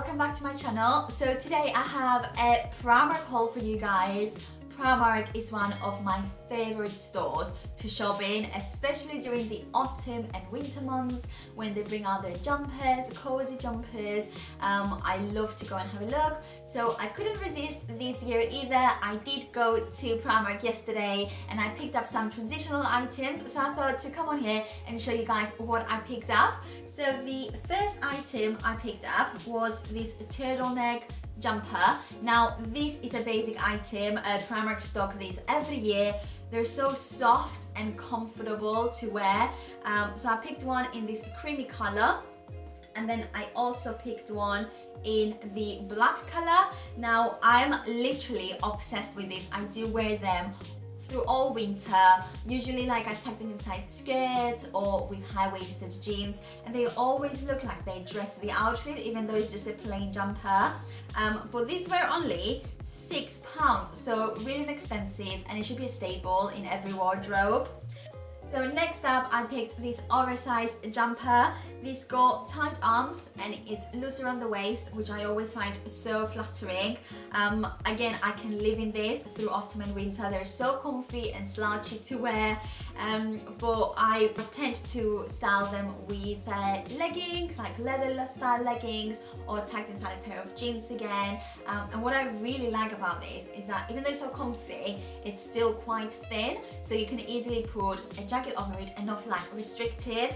welcome back to my channel. So today I have a Primark haul for you guys. Primark is one of my favorite stores to shop in, especially during the autumn and winter months when they bring out their jumpers, cozy jumpers. I love to go and have a look. So I couldn't resist this year either. I did go to Primark yesterday and I picked up some transitional items. So I thought to come on here and show you guys what I picked up. So the first item I picked up was this turtleneck jumper. Now this is a basic item. Primark stock these every year. They're so soft and comfortable to wear. So I picked one in this creamy color, and then I also picked one in the black color. Now I'm literally obsessed with this. I do wear them through all winter. Usually like I tuck them inside skirts or with high-waisted jeans, and they always look like they dress the outfit even though it's just a plain jumper. But these were only £6, so really inexpensive, and it should be a staple in every wardrobe. So next up I picked this oversized jumper. This got tight arms and it's loose around the waist, which I always find so flattering. Again, I can live in this through autumn and winter. They're so comfy and slouchy to wear, but I tend to style them with leggings, like leather style leggings, or tucked inside a pair of jeans again. And what I really like about this is that even though it's so comfy, it's still quite thin, so you can easily put a jacket over it and not feel like restricted.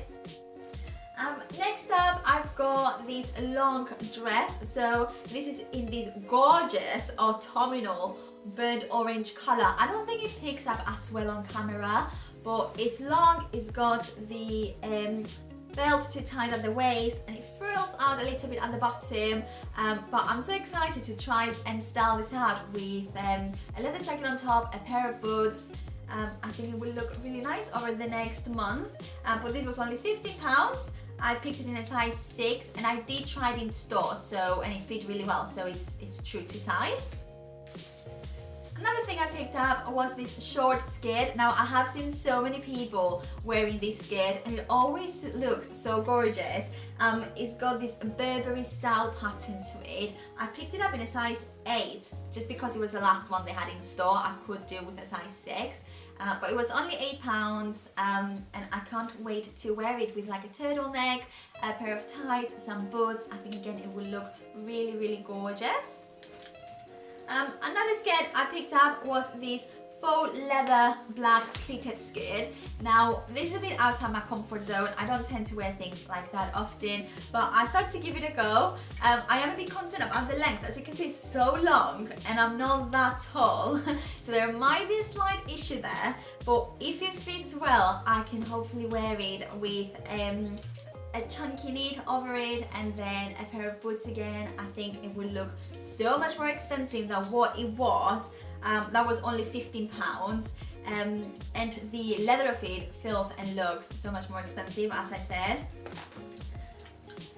Next up, I've got this long dress. So this is in this gorgeous autumnal burnt orange color. I don't think it picks up as well on camera, but it's long. It's got the belt to tie at the waist, and it frills out a little bit at the bottom. But I'm so excited to try and style this out with a leather jacket on top, a pair of boots. I think it will look really nice over the next month. But this was only £15. I picked it in a size 6, and I did try it in store, and it fit really well, so it's true to size. Another thing I picked up was this short skirt. Now I have seen so many people wearing this skirt and it always looks so gorgeous. It's got this Burberry style pattern to it. I picked it up in a size 8 just because it was the last one they had in store. I could do with a size 6. But it was only £8, and I can't wait to wear it with like a turtleneck, a pair of tights, some boots. I think again it will look really, really gorgeous. Another skirt I picked up was this faux leather black pleated skirt. Now this is a bit outside my comfort zone. I don't tend to wear things like that often, but I thought to give it a go. I am a bit concerned about the length. As you can see, it's so long and I'm not that tall, so there might be a slight issue there, but if it fits well, I can hopefully wear it with a chunky knit over it and then a pair of boots again. I think it will look so much more expensive than what it was. That was only £15, and the leather of it feels and looks so much more expensive, as I said.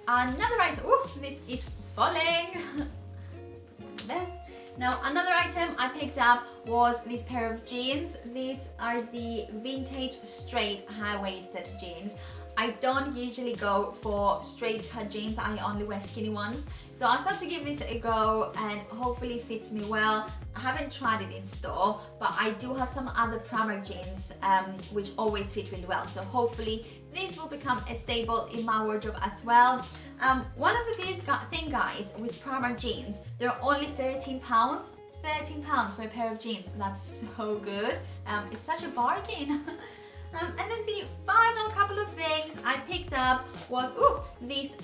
Another item, oh, this is falling. There. Now another item I picked up was this pair of jeans. These are the vintage straight high-waisted jeans. I don't usually go for straight cut jeans, I only wear skinny ones. So I thought to give this a go and hopefully it fits me well. I haven't tried it in store, but I do have some other Primark jeans which always fit really well. So hopefully this will become a staple in my wardrobe as well. One of the thing guys with Primark jeans, they're only £13. £13 for a pair of jeans. That's so good. It's such a bargain. And then the final couple of things I picked up was this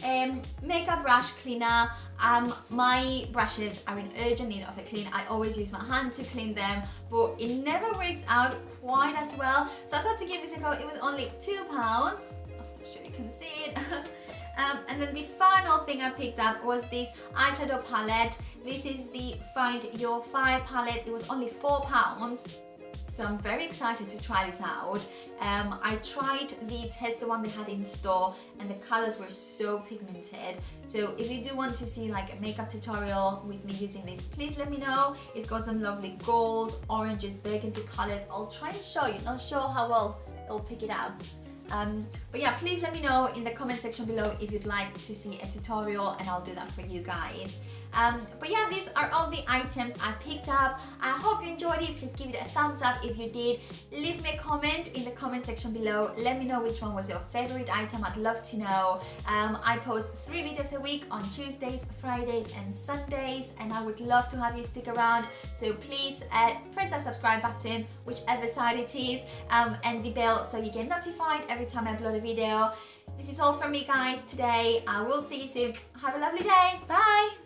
makeup brush cleaner. My brushes are in urgent need of a clean. I always use my hand to clean them, but it never works out quite as well. So I thought to give this a go. It was only £2. I'm not sure you can see it. And then the final thing I picked up was this eyeshadow palette. This is the Find Your 5 palette. It was only £4. So I'm very excited to try this out. I tried the tester one they had in store and the colors were so pigmented. So if you do want to see like a makeup tutorial with me using this, please let me know. It's got some lovely gold, oranges, burgundy colors. I'll try and show you. Not sure how well it'll pick it up. But yeah, please let me know in the comment section below if you'd like to see a tutorial, and I'll do that for you guys. But yeah, these are all the items I picked up. I hope you enjoyed it. Please give it a thumbs up if you did. Leave me a comment in the comment section below. Let me know which one was your favorite item. I'd love to know. I post 3 videos a week on Tuesdays, Fridays and Sundays, and I would love to have you stick around. So please press that subscribe button, whichever side it is, and the bell so you get notified every time I upload a video. This is all from me guys today. I will see you soon. Have a lovely day. Bye.